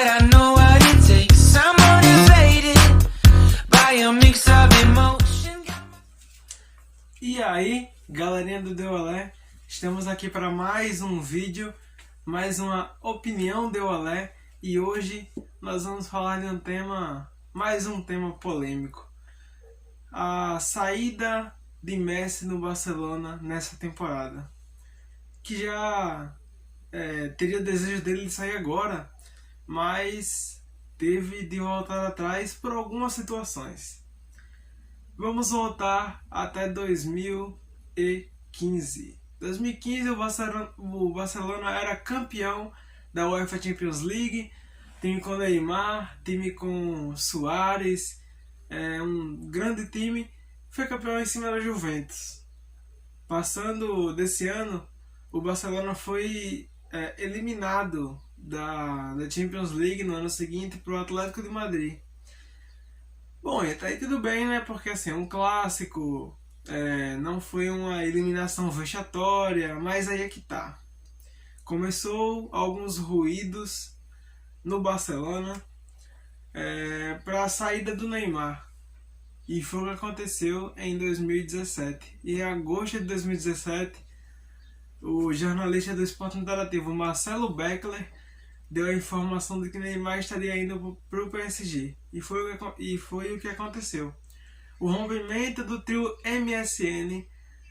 but I know what it takes. I'm motivated by a mix of emotion. E aí, galerinha do Deualé, estamos aqui para mais um vídeo, mais uma opinião Deualé, e hoje nós vamos falar de um tema, mais um tema polêmico. A saída de Messi no Barcelona nessa temporada, que já teria o desejo dele de sair agora, mas teve de voltar atrás por algumas situações. Vamos voltar até 2015. 2015 o Barcelona era campeão da UEFA Champions League, time com Neymar, time com Suárez, um grande time, foi campeão em cima da Juventus. Passando desse ano, o Barcelona foi eliminado da Champions League no ano seguinte para o Atlético de Madrid. Bom, e até aí tudo bem, né? Porque assim, um clássico, não foi uma eliminação vexatória, mas aí é que tá. Começou alguns ruídos no Barcelona para a saída do Neymar. E foi o que aconteceu em 2017. E em agosto de 2017, o jornalista do Esporte Interativo Marcelo Beckler deu a informação de que Neymar estaria indo para o PSG. E foi o que aconteceu. O rompimento do trio MSN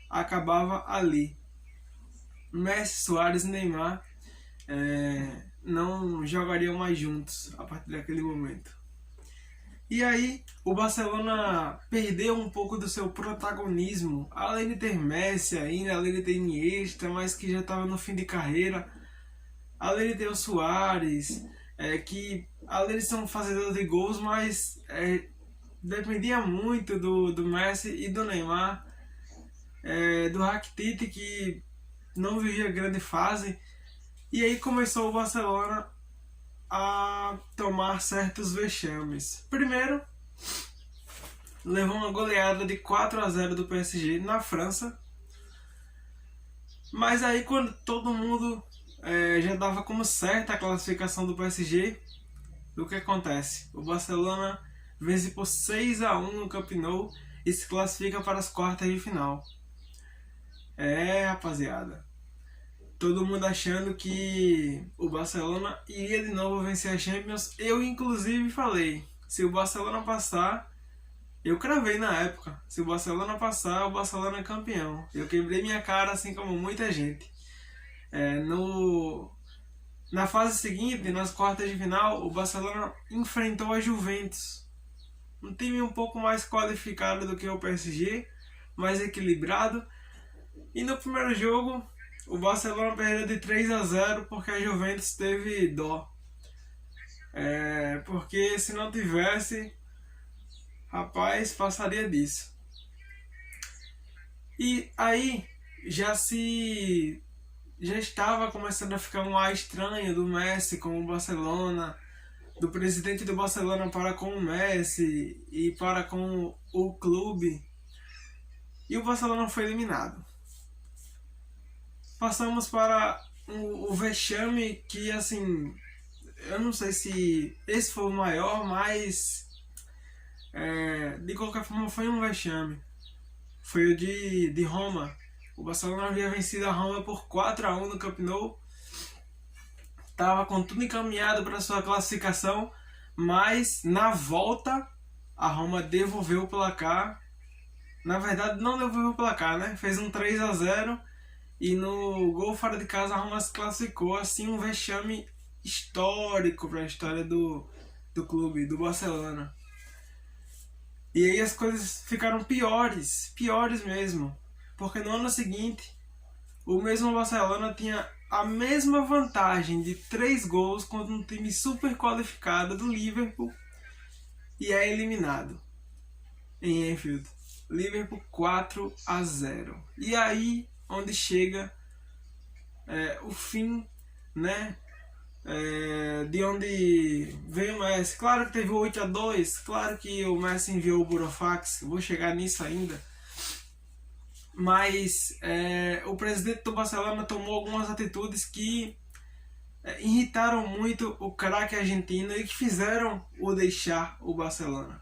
acabava ali. Messi, Suárez e Neymar não jogariam mais juntos a partir daquele momento. E aí, o Barcelona perdeu um pouco do seu protagonismo, além de ter Messi ainda, além de ter Iniesta, mas que já estava no fim de carreira, além de ter o Suárez, que além de ser um fazedor de gols, mas dependia muito do Messi e do Neymar, do Rakitic, que não vivia grande fase. E aí começou o Barcelona a tomar certos vexames. Primeiro, levou uma goleada de 4-0 do PSG na França. Mas aí quando todo mundo já dava como certa a classificação do PSG, o que acontece? O Barcelona vence por 6-1 no Camp Nou e se classifica para as quartas de final. Rapaziada, todo mundo achando que o Barcelona iria de novo vencer a Champions. Eu inclusive falei, se o Barcelona passar, eu cravei na época, se o Barcelona passar, o Barcelona é campeão. Eu quebrei minha cara, assim como muita gente. Na fase seguinte, nas quartas de final, o Barcelona enfrentou a Juventus, um time um pouco mais qualificado do que o PSG, mais equilibrado. E no primeiro jogo, o Barcelona perdeu de 3-0 porque a Juventus teve dó. Porque se não tivesse, rapaz, passaria disso. E aí já estava começando a ficar um ar estranho do Messi com o Barcelona, do presidente do Barcelona para com o Messi e para com o clube. E o Barcelona foi eliminado. Passamos para o vexame que, assim, eu não sei se esse foi o maior, mas de qualquer forma foi um vexame. Foi o de Roma. O Barcelona havia vencido a Roma por 4-1 no Camp Nou. Estava com tudo encaminhado para sua classificação, mas na volta a Roma devolveu o placar. Na verdade não devolveu o placar, né? Fez um 3-0 e no gol fora de casa a Roma se classificou. Assim, um vexame histórico para a história do clube, do Barcelona. E aí as coisas ficaram piores mesmo, porque no ano seguinte o mesmo Barcelona tinha a mesma vantagem de 3 gols contra um time super qualificado do Liverpool e é eliminado em Anfield. Liverpool 4-0. E aí onde chega o fim, né? De onde veio o Messi. Claro que teve o 8-2, claro que o Messi enviou o Burofax, vou chegar nisso ainda. Mas o presidente do Barcelona tomou algumas atitudes que irritaram muito o craque argentino e que fizeram o deixar o Barcelona.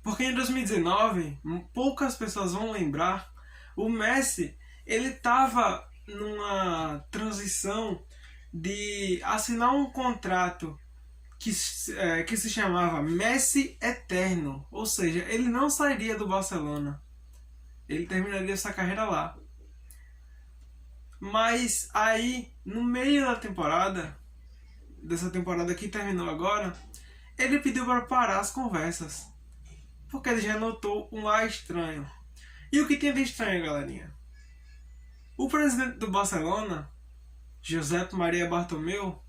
Porque em 2019, poucas pessoas vão lembrar, o Messi ele estava numa transição de assinar um contrato que se chamava Messi Eterno, ou seja, ele não sairia do Barcelona, ele terminaria sua carreira lá. Mas aí, no meio da temporada, dessa temporada que terminou agora, ele pediu para parar as conversas, porque ele já notou um ar estranho. E o que tem de estranho, galerinha? O presidente do Barcelona, José Maria Bartomeu,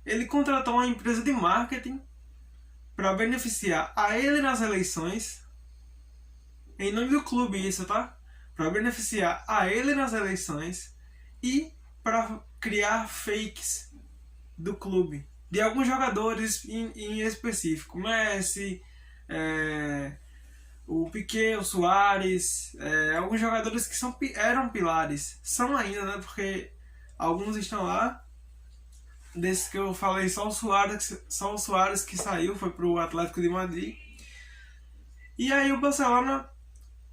ele contratou uma empresa de marketing para beneficiar a ele nas eleições, em nome do clube isso, tá? Para beneficiar a ele nas eleições e para criar fakes do clube, de alguns jogadores em específico, Messi, o Piqué, o Suárez, alguns jogadores que eram pilares, são ainda, né? Porque alguns estão lá. Desses que eu falei, só o Suárez que saiu, foi pro Atlético de Madrid. E aí o Barcelona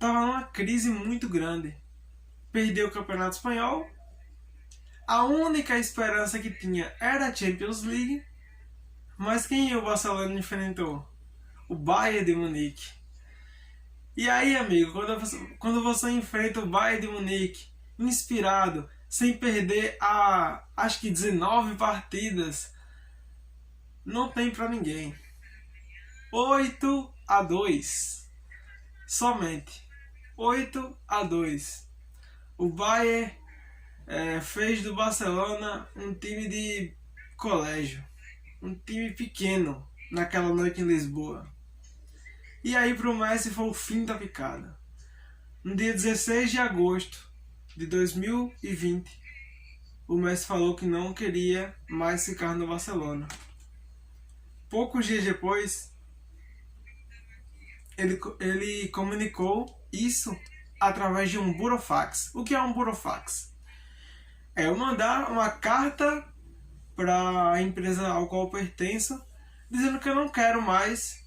tava numa crise muito grande. Perdeu o Campeonato Espanhol. A única esperança que tinha era a Champions League. Mas quem o Barcelona enfrentou? O Bayern de Munique. E aí, amigo, quando você enfrenta o Bayern de Munique, inspirado, sem perder acho que 19 partidas, não tem pra ninguém. 8-2. Somente. 8-2. O Bayern fez do Barcelona um time de colégio. Um time pequeno naquela noite em Lisboa. E aí pro Messi foi o fim da picada. No dia 16 de agosto de 2020, o Messi falou que não queria mais ficar no Barcelona. Poucos dias depois, ele comunicou isso através de um burofax. O que é um burofax? É eu mandar uma carta para a empresa ao qual eu pertenço, dizendo que eu não quero mais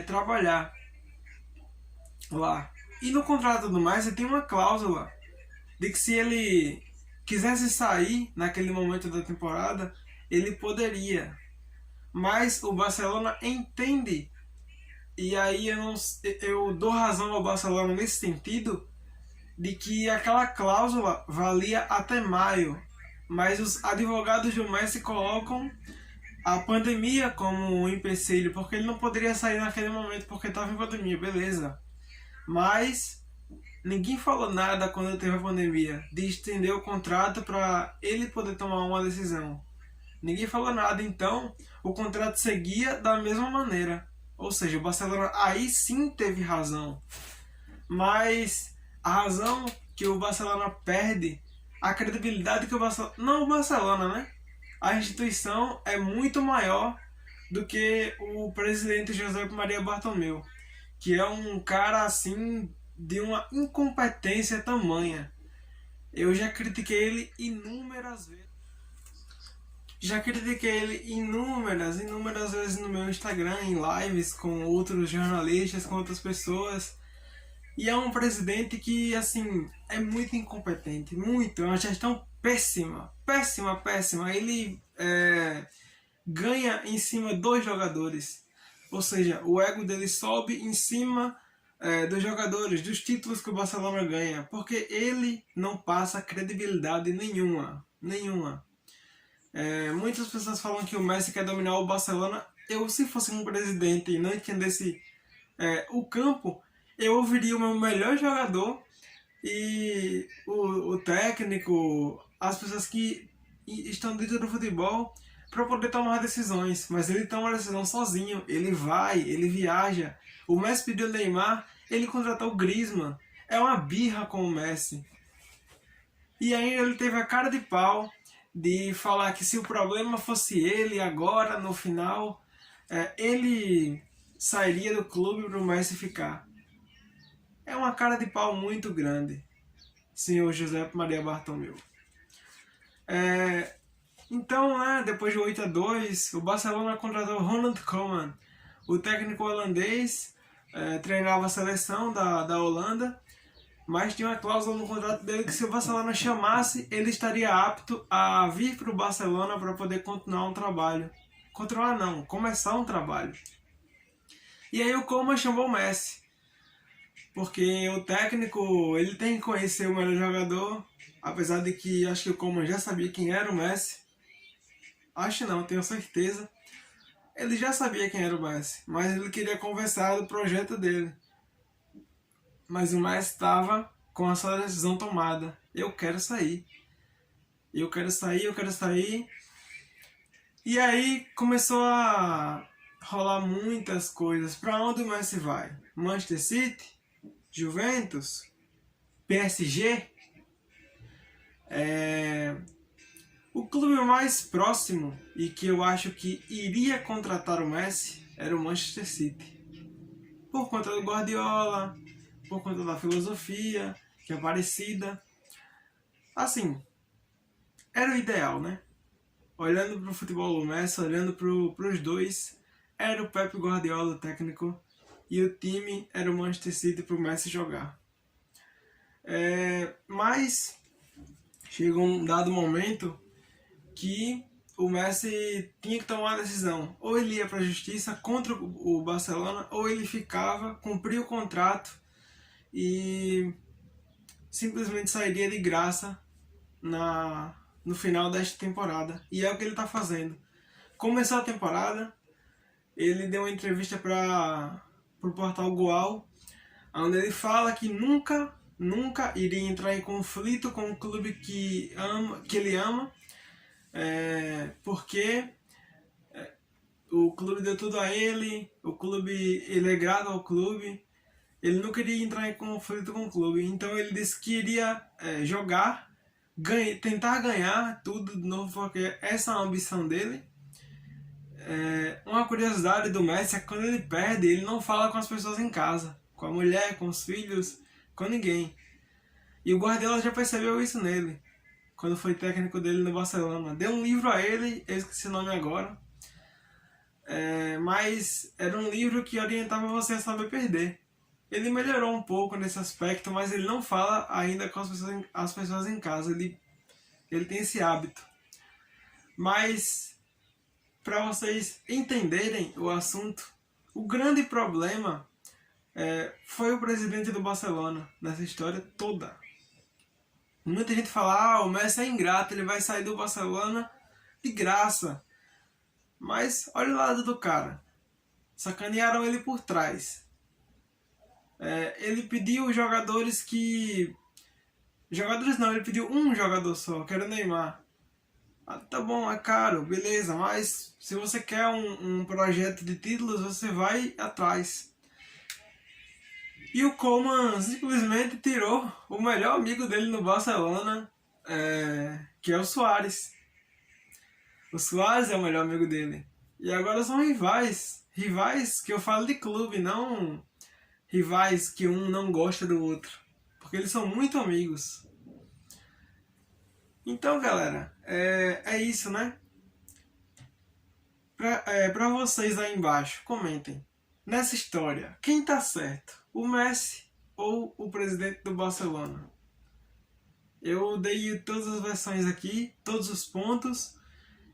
trabalhar lá. E no contrato do Messi tem uma cláusula de que se ele quisesse sair naquele momento da temporada, ele poderia. Mas o Barcelona entende, e aí eu dou razão ao Barcelona nesse sentido, de que aquela cláusula valia até maio. Mas os advogados do Messi colocam a pandemia como um empecilho, porque ele não poderia sair naquele momento porque estava em pandemia, beleza. Mas ninguém falou nada quando teve a pandemia de estender o contrato para ele poder tomar uma decisão. Ninguém falou nada, então o contrato seguia da mesma maneira. Ou seja, o Barcelona aí sim teve razão. Mas a razão que o Barcelona perde, a credibilidade que o Barcelona... Não o Barcelona, né? A instituição é muito maior do que o presidente José Maria Bartomeu, que é um cara assim de uma incompetência tamanha. Eu já critiquei ele inúmeras vezes. Já critiquei ele inúmeras vezes no meu Instagram, em lives com outros jornalistas, com outras pessoas. E é um presidente que, assim, é muito incompetente, muito. É uma gestão péssima, péssima, péssima. Ele ganha em cima dos jogadores. Ou seja, o ego dele sobe em cima dos jogadores, dos títulos que o Barcelona ganha. Porque ele não passa credibilidade nenhuma. Nenhuma. Muitas pessoas falam que o Messi quer dominar o Barcelona. Eu, se fosse um presidente e não entendesse o campo, eu ouviria o meu melhor jogador e o técnico, as pessoas que estão dentro do futebol para poder tomar decisões. Mas ele toma a decisão sozinho, ele vai, ele viaja. O Messi pediu o Neymar, ele contratou o Griezmann. É uma birra com o Messi. E aí ele teve a cara de pau de falar que se o problema fosse ele agora, no final, ele sairia do clube para o Messi ficar. É uma cara de pau muito grande, senhor José Maria Bartomeu. Então Então, né, depois de 8-2, o Barcelona contratou Ronald Koeman, o técnico holandês, treinava a seleção da Holanda, mas tinha uma cláusula no contrato dele que se o Barcelona chamasse, ele estaria apto a vir para o Barcelona para poder continuar um trabalho. Continuar não, começar um trabalho. E aí o Koeman chamou o Messi, porque o técnico ele tem que conhecer o melhor jogador, apesar de que acho que o Koeman já sabia quem era o Messi. Acho não, tenho certeza. Ele já sabia quem era o Messi, mas ele queria conversar do projeto dele. Mas o Messi estava com a sua decisão tomada. Eu quero sair. Eu quero sair, eu quero sair. E aí começou a rolar muitas coisas. Para onde o Messi vai? Manchester City? Juventus? PSG? O clube mais próximo e que eu acho que iria contratar o Messi era o Manchester City. Por conta do Guardiola, por conta da filosofia, que é parecida. Assim, era o ideal, né? Olhando para o futebol do Messi, olhando para os dois, era o Pep Guardiola o técnico e o time era o Manchester City para o Messi jogar. Mas chegou um dado momento que o Messi tinha que tomar uma decisão. Ou ele ia para a justiça contra o Barcelona, ou ele ficava, cumpria o contrato e simplesmente sairia de graça no final desta temporada. E é o que ele está fazendo. Começou a temporada, ele deu uma entrevista para o portal Goal, onde ele fala que nunca iria entrar em conflito com o clube que ele ama, porque o clube deu tudo a ele, ele é grato ao clube, ele não queria entrar em conflito com o clube, então ele disse que iria jogar, tentar ganhar tudo de novo, porque essa é a ambição dele. Uma curiosidade do Messi é que quando ele perde, ele não fala com as pessoas em casa, com a mulher, com os filhos, com ninguém. E o Guardiola já percebeu isso nele, quando foi técnico dele no Barcelona. Deu um livro a ele, eu esqueci o nome agora, mas era um livro que orientava você a saber perder. Ele melhorou um pouco nesse aspecto, mas ele não fala ainda com as pessoas em casa, ele tem esse hábito. Mas, para vocês entenderem o assunto, o grande problema foi o presidente do Barcelona nessa história toda. Muita gente fala, o Messi é ingrato, ele vai sair do Barcelona de graça. Mas olha o lado do cara. Sacanearam ele por trás. Ele pediu jogadores que... Jogadores não, ele pediu um jogador só, que era o Neymar. Tá bom, é caro, beleza, mas se você quer um projeto de títulos, você vai atrás. E o Koeman simplesmente tirou o melhor amigo dele no Barcelona, que é o Suárez. O Suárez é o melhor amigo dele. E agora são rivais. Rivais que eu falo de clube, não rivais que um não gosta do outro. Porque eles são muito amigos. Então, galera, é isso, né? Pra vocês aí embaixo, comentem. Nessa história, quem tá certo? O Messi ou o presidente do Barcelona? Eu dei todas as versões aqui, todos os pontos.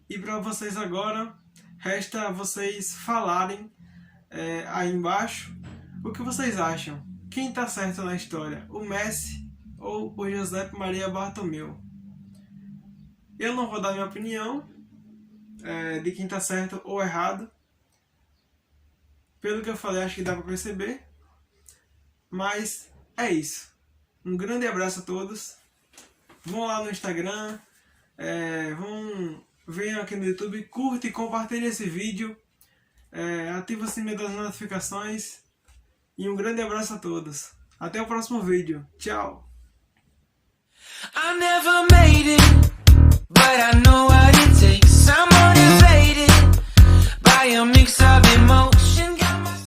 E para vocês agora, resta vocês falarem aí embaixo o que vocês acham. Quem tá certo na história? O Messi ou o José Maria Bartomeu? Eu não vou dar minha opinião de quem tá certo ou errado. Pelo que eu falei, acho que dá para perceber. Mas é isso. Um grande abraço a todos. Vão lá no Instagram. Venham aqui no YouTube. Curte e compartilhe esse vídeo. Ativa o sininho das notificações. E um grande abraço a todos. Até o próximo vídeo. Tchau. I never made it, but I know what it takes. I'm motivated by a mix of emotions.